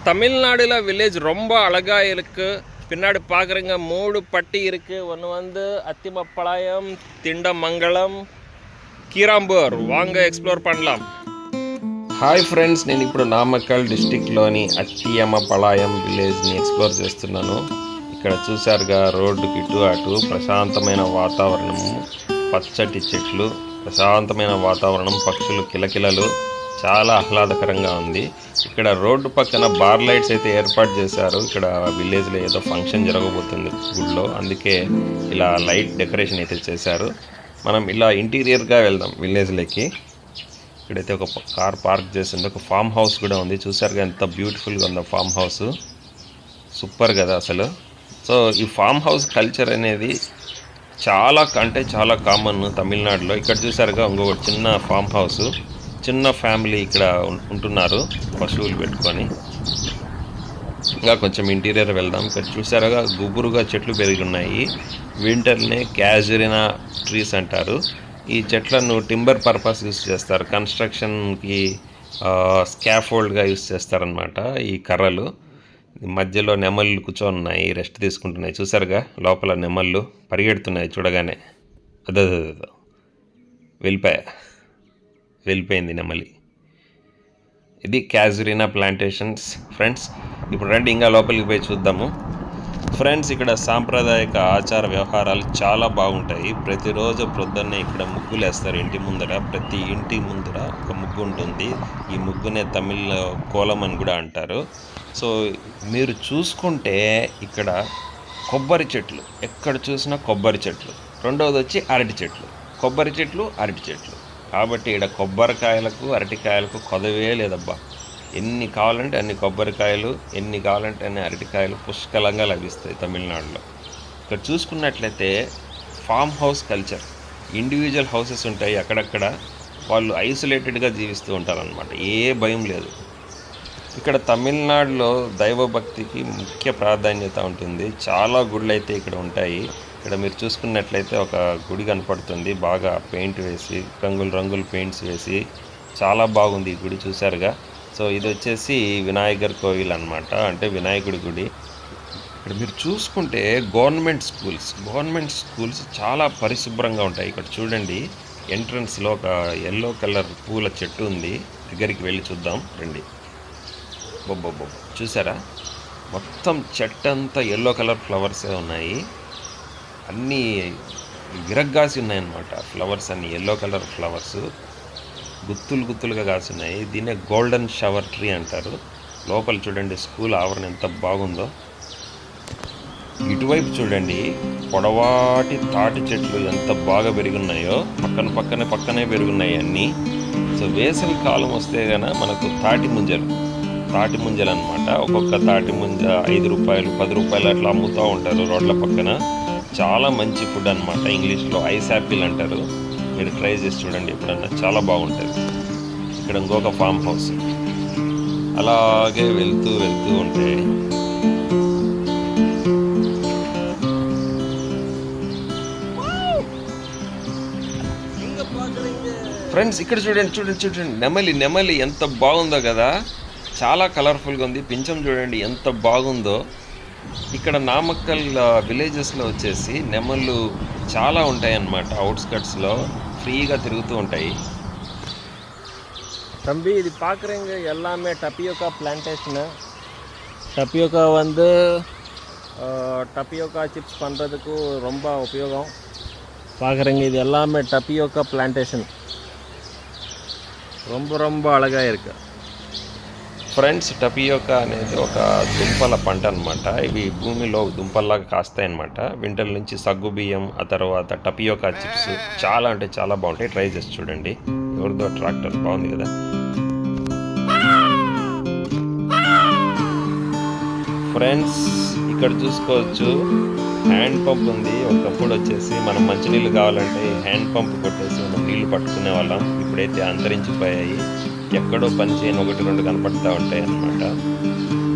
தமிழ்நாடுல வில்லேஜ் ரொம்ப அழகா இருக்கு. பின்னாடி பார்க்குறங்க 3 பட்டி இருக்கு. ஒன்று வந்து அத்திமப்பாளையம், திண்டமங்கலம், కీరాంబూర్. వాంగ ఎక్స్ప్లోర్ பண்ணலாம். హాయ్ ఫ్రెండ్స్, నేను ఇప్పుడు నామక్కల్ డిస్టిక్లోని అత్తియమ్మపాళయం విలేజ్ని ఎక్స్ప్లోర్ చేస్తున్నాను. ఇక్కడ చూసారుగా రోడ్డుకి ఇటు అటు ప్రశాంతమైన వాతావరణం, పచ్చటి చెట్లు, ప్రశాంతమైన వాతావరణం, పక్షులు కిలకిలలు, చాలా ఆహ్లాదకరంగా ఉంది. ఇక్కడ రోడ్డు పక్కన బార్ లైట్స్ అయితే ఏర్పాటు చేశారు. ఇక్కడ విలేజ్లో ఏదో ఫంక్షన్ జరగబోతుంది గుడిలో, అందుకే ఇలా లైట్ డెకరేషన్ అయితే చేశారు. మనం ఇలా ఇంటీరియర్గా వెళ్దాం విలేజ్లోకి. ఇక్కడైతే ఒక కార్ పార్క్ చేసింది, ఒక ఫామ్ హౌస్ కూడా ఉంది. చూసారుగా ఎంత బ్యూటిఫుల్గా ఉందో ఫామ్ హౌస్, సూపర్ కదా అసలు. సో ఈ ఫామ్ హౌస్ కల్చర్ అనేది చాలా చాలా కామన్ తమిళనాడులో. ఇక్కడ చూసారుగా ఇంకొక చిన్న ఫామ్ హౌస్, చిన్న ఫ్యామిలీ ఇక్కడ ఉంటున్నారు పశువులు పెట్టుకొని. ఇంకా కొంచెం ఇంటీరియర్ వెళ్దాం. ఇక్కడ చూసారుగా గుబురుగా చెట్లు పెరిగి ఉన్నాయి. వింటర్నే క్యాజురినా ట్రీస్ అంటారు. ఈ చెట్లను టింబర్ పర్పస్ యూస్ చేస్తారు, కన్స్ట్రక్షన్కి స్కాఫోల్డ్గా యూస్ చేస్తారనమాట. ఈ కర్రలు మధ్యలో నెమళ్ళు కూర్చొని ఉన్నాయి, రెస్ట్ తీసుకుంటున్నాయి. చూసారుగా లోపల నెమళ్ళు పరిగెడుతున్నాయి చూడగానే. అదే వెళ్ళిపోయింది నెమలి. ఇది క్యాజురినా ప్లాంటేషన్స్ ఫ్రెండ్స్. ఇప్పుడు రండి ఇంకా లోపలికి పోయి చూద్దాము. ఫ్రెండ్స్, ఇక్కడ సాంప్రదాయక ఆచార వ్యవహారాలు చాలా బాగుంటాయి. ప్రతిరోజు ప్రొద్దున్నే ఇక్కడ ముగ్గులు వేస్తారు ఇంటి ముందర. ప్రతి ఇంటి ముందర ఒక ముగ్గు ఉంటుంది. ఈ ముగ్గునే తమిళ కోలం అని కూడా అంటారు. సో మీరు చూసుకుంటే ఇక్కడ కొబ్బరి చెట్లు, ఎక్కడ చూసినా కొబ్బరి చెట్లు. రెండవది వచ్చి అరటి చెట్లు, కొబ్బరి చెట్లు, అరటి చెట్లు. కాబట్టి ఇక్కడ కొబ్బరికాయలకు అరటికాయలకు కొదవే లేదబ్బా. ఎన్ని కావాలంటే అన్ని కొబ్బరికాయలు, ఎన్ని కావాలంటే అన్ని అరటికాయలు పుష్కలంగా లభిస్తాయి తమిళనాడులో. ఇక్కడ చూసుకున్నట్లయితే farm house culture, individual houses ఉంటాయి అక్కడక్కడ. వాళ్ళు ఐసోలేటెడ్గా జీవిస్తూ ఉంటారనమాట, ఏ భయం లేదు. ఇక్కడ తమిళనాడులో దైవభక్తికి ముఖ్య ప్రాధాన్యత ఉంటుంది. చాలా గుళ్ళు అయితే ఇక్కడ ఉంటాయి. ఇక్కడ మీరు చూసుకున్నట్లయితే ఒక గుడి కనపడుతుంది, బాగా పెయింట్ వేసి, రంగుల పెయింట్స్ వేసి చాలా బాగుంది ఈ గుడి, చూసారుగా. సో ఇది వచ్చేసి వినాయకర్ కోవిల్ అనమాట, అంటే వినాయకుడి గుడి. ఇక్కడ మీరు చూసుకుంటే గవర్నమెంట్ స్కూల్స్ చాలా పరిశుభ్రంగా ఉంటాయి. ఇక్కడ చూడండి, ఎంట్రన్స్లో ఒక ఎల్లో కలర్ పూల చెట్టు ఉంది, దగ్గరికి వెళ్ళి చూద్దాం రండి. బొబ్బొబ్బొబ్బ, చూసారా, మొత్తం చెట్టు అంతా ఎల్లో కలర్ ఫ్లవర్సే ఉన్నాయి. అన్నీ విరగ్గాసి ఉన్నాయన్నమాట ఫ్లవర్స్, అన్నీ ఎల్లో కలర్ ఫ్లవర్స్, గుత్తులుగా కాసి ఉన్నాయి. దీన్నే గోల్డెన్ షవర్ ట్రీ అంటారు. లోపల చూడండి స్కూల్ ఆవరణ ఎంత బాగుందో. ఇటువైపు చూడండి, పొడవాటి తాటి చెట్లు ఎంత బాగా పెరుగున్నాయో, పక్కనే పెరుగున్నాయి అన్నీ. సో వేసవి కాలం వస్తే కనుక మనకు తాటి ముంజలు అనమాట. ఒక్కొక్క తాటి ముంజ 5 రూపాయలు 10 రూపాయలు అట్లా అమ్ముతూ ఉంటారు రోడ్ల పక్కన. చాలా మంచి ఫుడ్ అనమాట. ఇంగ్లీష్లో ఐస్ యాపిల్ అంటారు. మీరు ట్రై చేసి చూడండి ఎప్పుడన్నా, చాలా బాగుంటుంది. ఇక్కడ ఇంకొక ఫామ్ హౌస్, అలాగే వెళ్తూ ఉంటే ఫ్రెండ్స్ ఇక్కడ చూడండి నెమలి ఎంత బాగుందో కదా, చాలా కలర్ఫుల్గా ఉంది. పింఛం చూడండి ఎంత బాగుందో. ఇక్కడ నామక్కల్ విలేజెస్లో వచ్చేసి నెమళ్ళు చాలా ఉంటాయి అన్నమాట. అవుట్స్కట్స్లో ఫ్రీగా తిరుగుతూ ఉంటాయి. தம்பி, இது பார்க்குறீங்க எல்லாமே டப்பியோக்கா பிளான்டேஷனு. டப்பியோக்கா வந்து டப்பியோக்கா சிப்ஸ் பண்ணுறதுக்கு ரொம்ப உபயோகம். பார்க்குறீங்க, இது எல்லாமே டப்பியோக்கா பிளான்டேஷன். ரொம்ப அழகாக இருக்குது ఫ్రెండ్స్. టపియోకా అనేది ఒక దుంపల పంట అనమాట. ఇవి భూమిలో దుంపల్లాగా కాస్తాయి అనమాట. వింటర్ నుంచి సగ్గు బియ్యం, ఆ తర్వాత టపియోకా చిప్స్ చాలా బాగుంటాయి. ట్రై చేసి చూడండి. ఎవరిదో ట్రాక్టర్ బాగుంది కదా. ఫ్రెండ్స్, ఇక్కడ చూసుకోవచ్చు హ్యాండ్ పంప్ ఉంది. ఒకప్పుడు వచ్చేసి మనం మంచినీళ్ళు కావాలంటే హ్యాండ్ పంప్ కొట్టేసి మనం నీళ్లు పట్టుకునే వాళ్ళం. ఇప్పుడైతే అంతరించిపోయాయి. ఎక్కడో పని చేయని 1-2 కనపడుతూ ఉంటాయి అన్నమాట.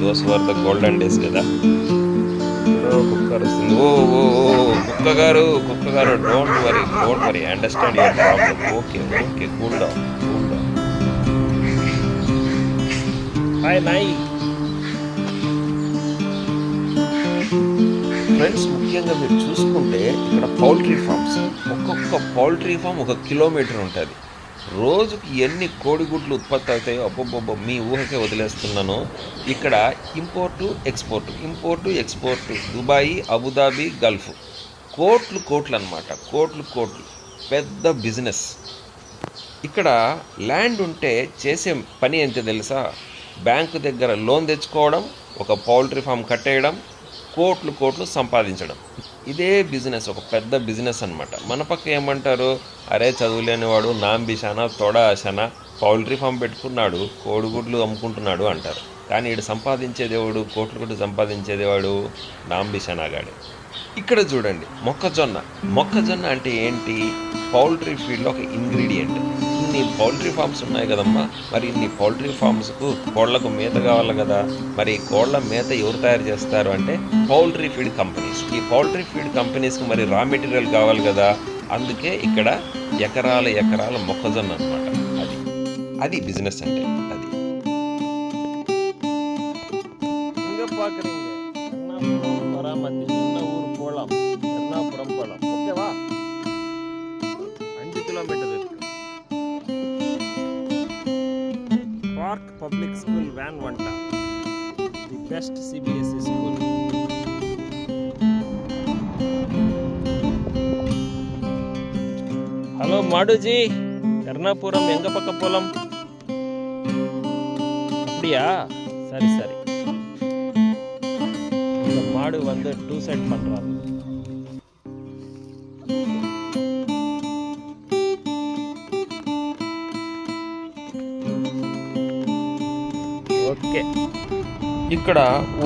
Those were the golden days కదా. కుక్కర్ వస్తుంది. కుక్క గారు don't worry understand your problem. Okay cool down. Hi నాయ్. ఫ్రెండ్స్, ముఖ్యంగా మీరు చూసుకుంటే ఇక్కడ పౌల్ట్రీ ఫార్మ్స్, ఒక్కొక్క పౌల్ట్రీ ఫామ్ 1 కిలోమీటర్ ఉంటుంది. రోజుకి ఎన్ని కోడిగుడ్లు ఉత్పత్తి అవుతాయో అబ్బబ్బబ్బ మీ ఊహకే వదిలేస్తున్నాను. ఇక్కడ import export Dubai, Abu Dhabi, Gulf, కోట్లు అనమాట, కోట్లు. పెద్ద బిజినెస్. ఇక్కడ ల్యాండ్ ఉంటే చేసే పని ఏంటో తెలుసా? బ్యాంకు దగ్గర లోన్ తెచ్చుకోవడం, ఒక పౌల్ట్రీ ఫామ్ కట్టేయడం, కోట్లు సంపాదించడం. ఇదే బిజినెస్, ఒక పెద్ద బిజినెస్ అనమాట. మన పక్క ఏమంటారు, అరే చదువులేనివాడు నాంబిషానా తొడ ఆశానా పౌల్ట్రీ ఫామ్ పెట్టుకున్నాడు, కోడిగుడ్లు అమ్ముకుంటున్నాడు అంటారు. కానీ ఈడు సంపాదించేదేవాడు, కోట్లు సంపాదించేదేవాడు నాంబిషానాగాడు. ఇక్కడ చూడండి, మొక్కజొన్న అంటే ఏంటి? పౌల్ట్రీ ఫీడ్లో ఒక ఇంగ్రీడియంట్. ఇన్ని పౌల్ట్రీ ఫామ్స్ ఉన్నాయి కదమ్మా, మరి ఇన్ని పౌల్ట్రీ ఫామ్స్కు కోళ్లకు మేత కావాలి కదా. మరి కోళ్ల మేత ఎవరు తయారు చేస్తారు అంటే పౌల్ట్రీ ఫీడ్ కంపెనీస్. ఈ పౌల్ట్రీ ఫీడ్ కంపెనీస్కి మరి రా మెటీరియల్ కావాలి కదా. అందుకే ఇక్కడ ఎకరాల మొక్కజొన్న అనమాట. అది బిజినెస్ అంటే అది. ఓకేవా? 5 kilometre park public school van వంట, the best CBSE school. Hello మాడుజీ, ఎర్నాపురం ఎంగ పక్క పొలం அப்படியா? சரி இந்த மாடு வந்து 2 சைட் பண்றாங்க. ఓకే, ఇక్కడ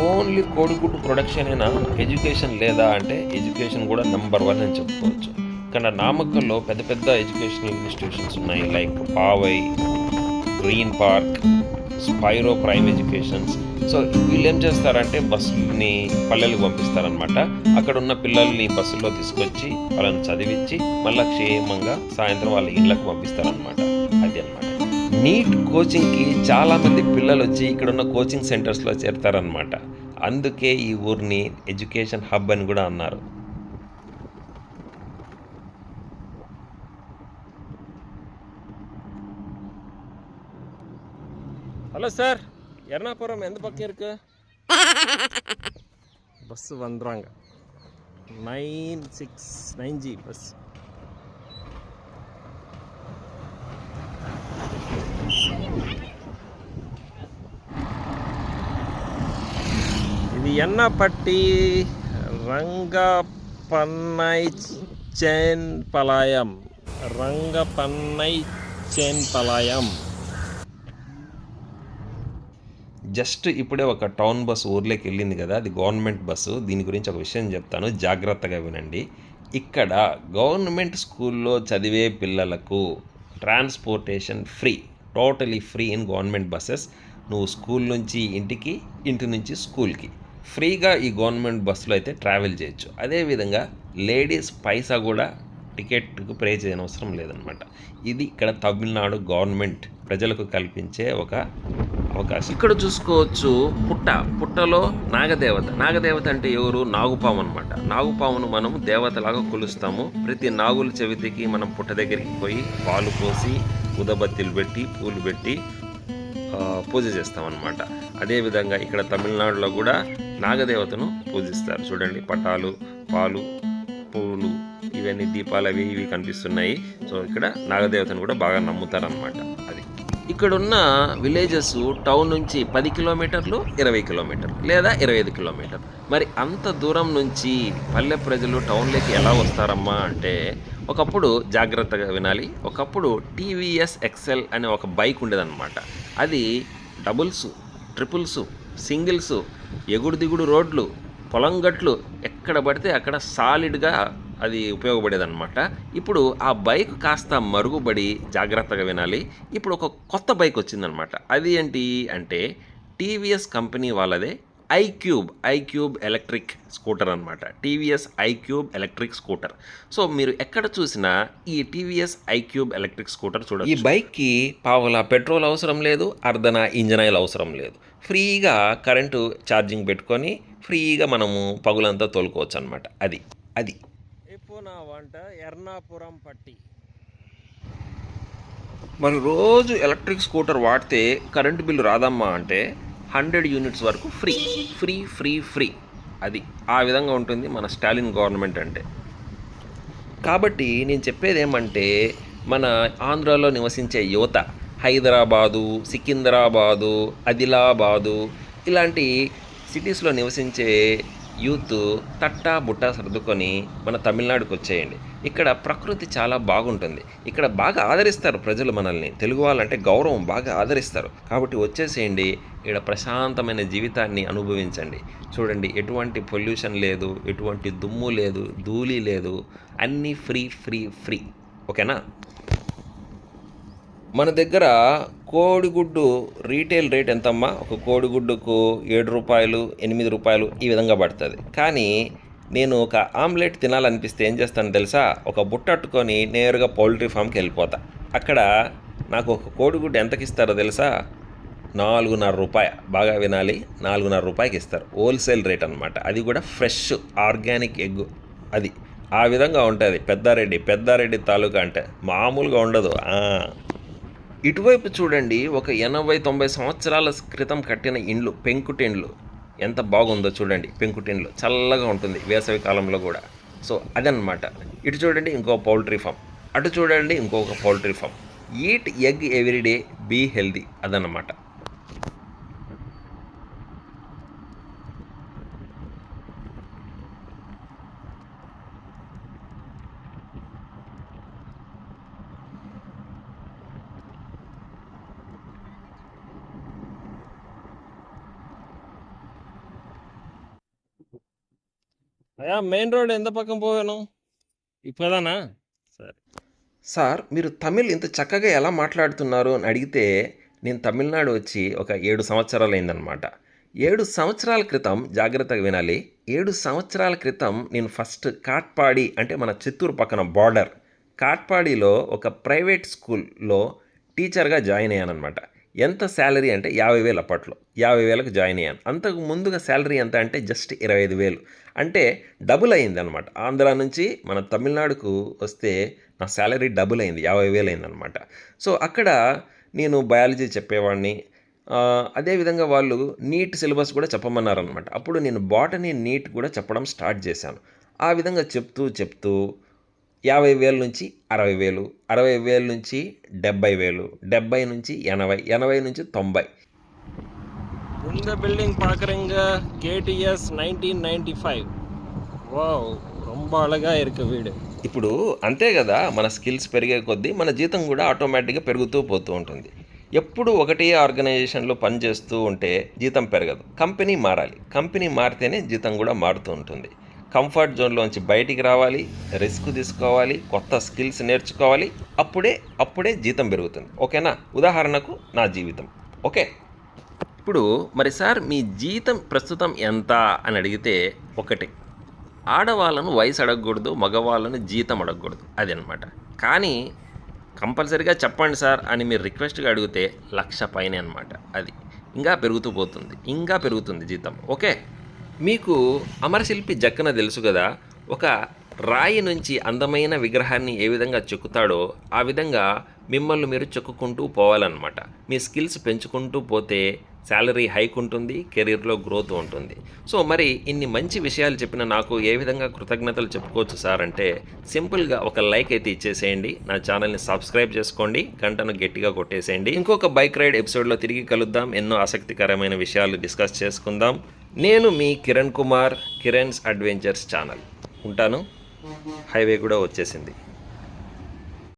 ఓన్లీ కోడిగుడ్డు ప్రొడక్షనేనా, ఎడ్యుకేషన్ లేదా అంటే ఎడ్యుకేషన్ కూడా నెంబర్ 1 అని చెప్పుకోవచ్చు. ఇక్కడ నామక్కల్లో పెద్ద ఎడ్యుకేషనల్ ఇన్స్టిట్యూషన్స్ ఉన్నాయి, like Paavai, green park, spiro prime educations. So వీళ్ళు ఏం చేస్తారంటే బస్సుని పల్లెలకు పంపిస్తారనమాట. అక్కడ ఉన్న పిల్లల్ని బస్సులో తీసుకొచ్చి వాళ్ళని చదివించి మళ్ళీ క్షేమంగా సాయంత్రం వాళ్ళ ఇళ్ళకు పంపిస్తారనమాట. అది అనమాట. నీట్ కోచింగ్కి చాలామంది పిల్లలు వచ్చి ఇక్కడున్న కోచింగ్ సెంటర్స్లో చేరుతారనమాట. అందుకే ఈ ఊరిని ఎడ్యుకేషన్ హబ్ అని కూడా అన్నారు. ஹலோ சார், எர்ணாபுரம் எந்த பக்கம் இருக்கு? பஸ் வந்துறாங்க, 969G பஸ். இது ఎన్నపట్టి రంగపన్నై చేన్పలాయం. జస్ట్ ఇప్పుడే ఒక టౌన్ బస్సు ఊర్లోకి వెళ్ళింది కదా, అది గవర్నమెంట్ బస్సు. దీని గురించి ఒక విషయం చెప్తాను, జాగ్రత్తగా వినండి. ఇక్కడ గవర్నమెంట్ స్కూల్లో చదివే పిల్లలకు transportation free, totally free in government buses. నువ్వు స్కూల్ నుంచి ఇంటికి, ఇంటి నుంచి స్కూల్కి ఫ్రీగా ఈ గవర్నమెంట్ బస్సులో అయితే ట్రావెల్ చేయొచ్చు. అదేవిధంగా లేడీస్ పైసా కూడా టికెట్కు పే చేయనవసరం లేదనమాట. ఇది ఇక్కడ తమిళనాడు గవర్నమెంట్ ప్రజలకు కల్పించే ఒక అవకాశం. ఇక్కడ చూసుకోవచ్చు పుట్టలో నాగదేవత అంటే ఎవరు? నాగుపాము అనమాట. నాగుపామును మనం దేవతలాగా కొలుస్తాము. ప్రతి నాగుల చవితికి మనం పుట్ట దగ్గరికి పోయి పాలు పోసి ఉదబత్తిలు పెట్టి పూలు పెట్టి పూజ చేస్తామన్నమాట. అదేవిధంగా ఇక్కడ తమిళనాడులో కూడా నాగదేవతను పూజిస్తారు. చూడండి, పటాలు, పాలు, పూలు, ఇవన్నీ దీపాలు అవి ఇవి కనిపిస్తున్నాయి. సో ఇక్కడ నాగదేవతను కూడా బాగా నమ్ముతారనమాట. అది ఇక్కడున్న విలేజెస్ టౌన్ నుంచి 10 కిలోమీటర్లు, 20 కిలోమీటర్లు లేదా 25 కిలోమీటర్లు. మరి అంత దూరం నుంచి పల్లె ప్రజలు టౌన్లోకి ఎలా వస్తారమ్మా అంటే, ఒకప్పుడు జాగ్రత్తగా వినాలి, ఒకప్పుడు టీవీఎస్ ఎక్సెల్ అనే ఒక బైక్ ఉండేదన్నమాట. అది డబుల్స్, ట్రిపుల్స్, సింగిల్స్, ఎగుడు దిగుడు రోడ్లు, పొలం గట్లు ఎక్కడ పడితే అక్కడ సాలిడ్గా అది ఉపయోగపడేదన్నమాట. ఇప్పుడు ఆ బైక్ కాస్త మరుగుబడి, జాగ్రత్తగా వినాలి, ఇప్పుడు ఒక కొత్త బైక్ వచ్చిందనమాట. అది ఏంటి అంటే టీవీఎస్ కంపెనీ వాళ్ళదే ఐక్యూబ్ ఎలక్ట్రిక్ స్కూటర్ అనమాట. TVS iQube electric scooter. So మీరు ఎక్కడ చూసినా ఈ టీవీఎస్ ఐక్యూబ్ ఎలక్ట్రిక్ స్కూటర్ చూడండి. ఈ బైక్కి పావుల పెట్రోల్ అవసరం లేదు, అర్ధన ఇంజన్ ఆయిల్ అవసరం లేదు. ఫ్రీగా కరెంటు ఛార్జింగ్ పెట్టుకొని ఫ్రీగా మనము పగులంతా తోలుకోవచ్చు అనమాట. అది అది నా వంట ఎర్నాపురం పట్టి. మరి రోజు ఎలక్ట్రిక్ స్కూటర్ వాడితే కరెంటు బిల్లు రాదమ్మా అంటే 100 యూనిట్స్ వరకు ఫ్రీ ఫ్రీ ఫ్రీ ఫ్రీ. అది ఆ విధంగా ఉంటుంది మన స్టాలిన్ గవర్నమెంట్ అంటే. కాబట్టి నేను చెప్పేది ఏమంటే, మన ఆంధ్రాలో నివసించే యువత హైదరాబాదు, సికింద్రాబాదు, ఆదిలాబాదు ఇలాంటి సిటీస్లో నివసించే యూత్ తట్టా బుట్టా సర్దుకొని మన తమిళనాడుకు వచ్చేయండి. ఇక్కడ ప్రకృతి చాలా బాగుంటుంది. ఇక్కడ బాగా ఆదరిస్తారు ప్రజలు మనల్ని. తెలుగు వాళ్ళంటే గౌరవం, బాగా ఆదరిస్తారు. కాబట్టి వచ్చేసేయండి, ఇక్కడ ప్రశాంతమైన జీవితాన్ని అనుభవించండి. చూడండి, ఎటువంటి పొల్యూషన్ లేదు, ఎటువంటి దుమ్ము లేదు, ధూళి లేదు, అన్నీ ఫ్రీ ఫ్రీ ఫ్రీ. ఓకేనా? మన దగ్గర కోడిగుడ్డు రీటైల్ రేట్ ఎంతమ్మా? ఒక కోడిగుడ్డుకు 7 రూపాయలు, 8 రూపాయలు ఈ విధంగా పడుతుంది. కానీ నేను ఒక ఆమ్లెట్ తినాలనిపిస్తే ఏం చేస్తాను తెలుసా? ఒక బుట్టట్టుకొని నేరుగా పౌల్ట్రీ ఫామ్కి వెళ్ళిపోతా. అక్కడ నాకు ఒక కోడిగుడ్డు ఎంతకి ఇస్తారో తెలుసా? 4.5 రూపాయ. బాగా వినాలి, 4.5 రూపాయకి ఇస్తారు. హోల్సేల్ రేట్ అనమాట. అది కూడా ఫ్రెష్ ఆర్గానిక్ ఎగ్. అది ఆ విధంగా ఉంటుంది పెద్దారెడ్డి తాలూకా అంటే మామూలుగా ఉండదు. ఇటువైపు చూడండి, ఒక 80-90 సంవత్సరాల క్రితం కట్టిన ఇండ్లు, పెంకుటిండ్లు ఎంత బాగుందో చూడండి. పెంకుటిండ్లు చల్లగా ఉంటుంది వేసవి కాలంలో కూడా. సో అదనమాట. ఇటు చూడండి ఇంకో పౌల్ట్రీ ఫామ్, అటు చూడండి ఇంకొక poultry farm. Eat egg everyday, be healthy, అదనమాట. అయ్యా, మెయిన్ రోడ్ ఎంత పక్కన పోయాను ఇప్పుదానా? సరే సార్, మీరు తమిళ్ ఇంత చక్కగా ఎలా మాట్లాడుతున్నారు అని అడిగితే, నేను తమిళనాడు వచ్చి ఒక 7 సంవత్సరాలు అయిందనమాట. 7 సంవత్సరాల క్రితం, జాగ్రత్తగా వినాలి, 7 సంవత్సరాల క్రితం నేను ఫస్ట్ కాట్పాడి, అంటే మన చిత్తూరు పక్కన బార్డర్, కాట్పాడిలో ఒక ప్రైవేట్ స్కూల్లో టీచర్గా జాయిన్ అయ్యానమాట. ఎంత శాలరీ అంటే 50,000. అప్పట్లో 50,000కు జాయిన్ అయ్యాను. అంతకు ముందుగా శాలరీ ఎంత అంటే జస్ట్ 25,000. అంటే డబుల్ అయింది అనమాట. ఆంధ్ర నుంచి మన తమిళనాడుకు వస్తే నా శాలరీ డబుల్ అయింది, 50,000 అయిందనమాట. సో అక్కడ నేను బయాలజీ చెప్పేవాడిని. అదేవిధంగా వాళ్ళు నీట్ సిలబస్ కూడా చెప్పమన్నారనమాట. అప్పుడు నేను బాటనీ, నీట్ కూడా చెప్పడం స్టార్ట్ చేశాను. ఆ విధంగా చెప్తూ 50,000 నుంచి 60,000, 60,000 నుంచి 70,000, 70 నుంచి 80, 80 నుంచి 90. இந்த பில்டிங் பார்க்குறீங்க, கேடிஎஸ் 1995. వావ్, ரொம்ப అழగా ఇருக்கு వీడు. ఇప్పుడు అంతే కదా, మన స్కిల్స్ పెరిగే కొద్దీ మన జీతం కూడా ఆటోమేటిక్గా పెరుగుతూ పోతూ ఉంటుంది. ఎప్పుడు ఒకటే ఆర్గనైజేషన్లో పనిచేస్తూ ఉంటే జీతం పెరగదు. కంపెనీ మారాలి. కంపెనీ మారితేనే జీతం కూడా మారుతూ ఉంటుంది. కంఫర్ట్ జోన్లోంచి బయటికి రావాలి, రిస్క్ తీసుకోవాలి, కొత్త స్కిల్స్ నేర్చుకోవాలి. అప్పుడే జీతం పెరుగుతుంది. ఓకేనా? ఉదాహరణకు నా జీవితం. ఓకే, ఇప్పుడు మరి సార్ మీ జీతం ప్రస్తుతం ఎంత అని అడిగితే, ఒకటి, ఆడవాళ్ళను వయసు అడగకూడదు, మగవాళ్ళను జీతం అడగకూడదు, అది అనమాట. కానీ కంపల్సరీగా చెప్పండి సార్ అని మీరు రిక్వెస్ట్గా అడిగితే 1,00,000 పైనే అనమాట. అది ఇంకా పెరుగుతుంది జీతం. ఓకే, మీకు అమరశిల్పి జక్కన తెలుసు కదా, ఒక రాయి నుంచి అందమైన విగ్రహాన్ని ఏ విధంగా చెక్కుతాడో ఆ విధంగా మిమ్మల్ని మీరు చెక్కుకుంటూ పోవాలన్నమాట. మీ స్కిల్స్ పెంచుకుంటూ పోతే శాలరీ హైక్ ఉంటుంది, కెరీర్లో గ్రోత్ ఉంటుంది. సో మరి ఇన్ని మంచి విషయాలు చెప్పిన నాకు ఏ విధంగా కృతజ్ఞతలు చెప్పుకోవచ్చు సార్ అంటే, సింపుల్గా ఒక లైక్ అయితే ఇచ్చేసేయండి, నా ఛానల్ని సబ్స్క్రైబ్ చేసుకోండి, గంటను గట్టిగా కొట్టేసేయండి. ఇంకొక బైక్ రైడ్ ఎపిసోడ్లో తిరిగి కలుద్దాం. ఎన్నో ఆసక్తికరమైన విషయాలు డిస్కస్ చేసుకుందాం. నేను మీ కిరణ్ కుమార్, కిరణ్స్ అడ్వెంచర్స్ ఛానల్. ఉంటాను. హైవే కూడా వచ్చేసింది.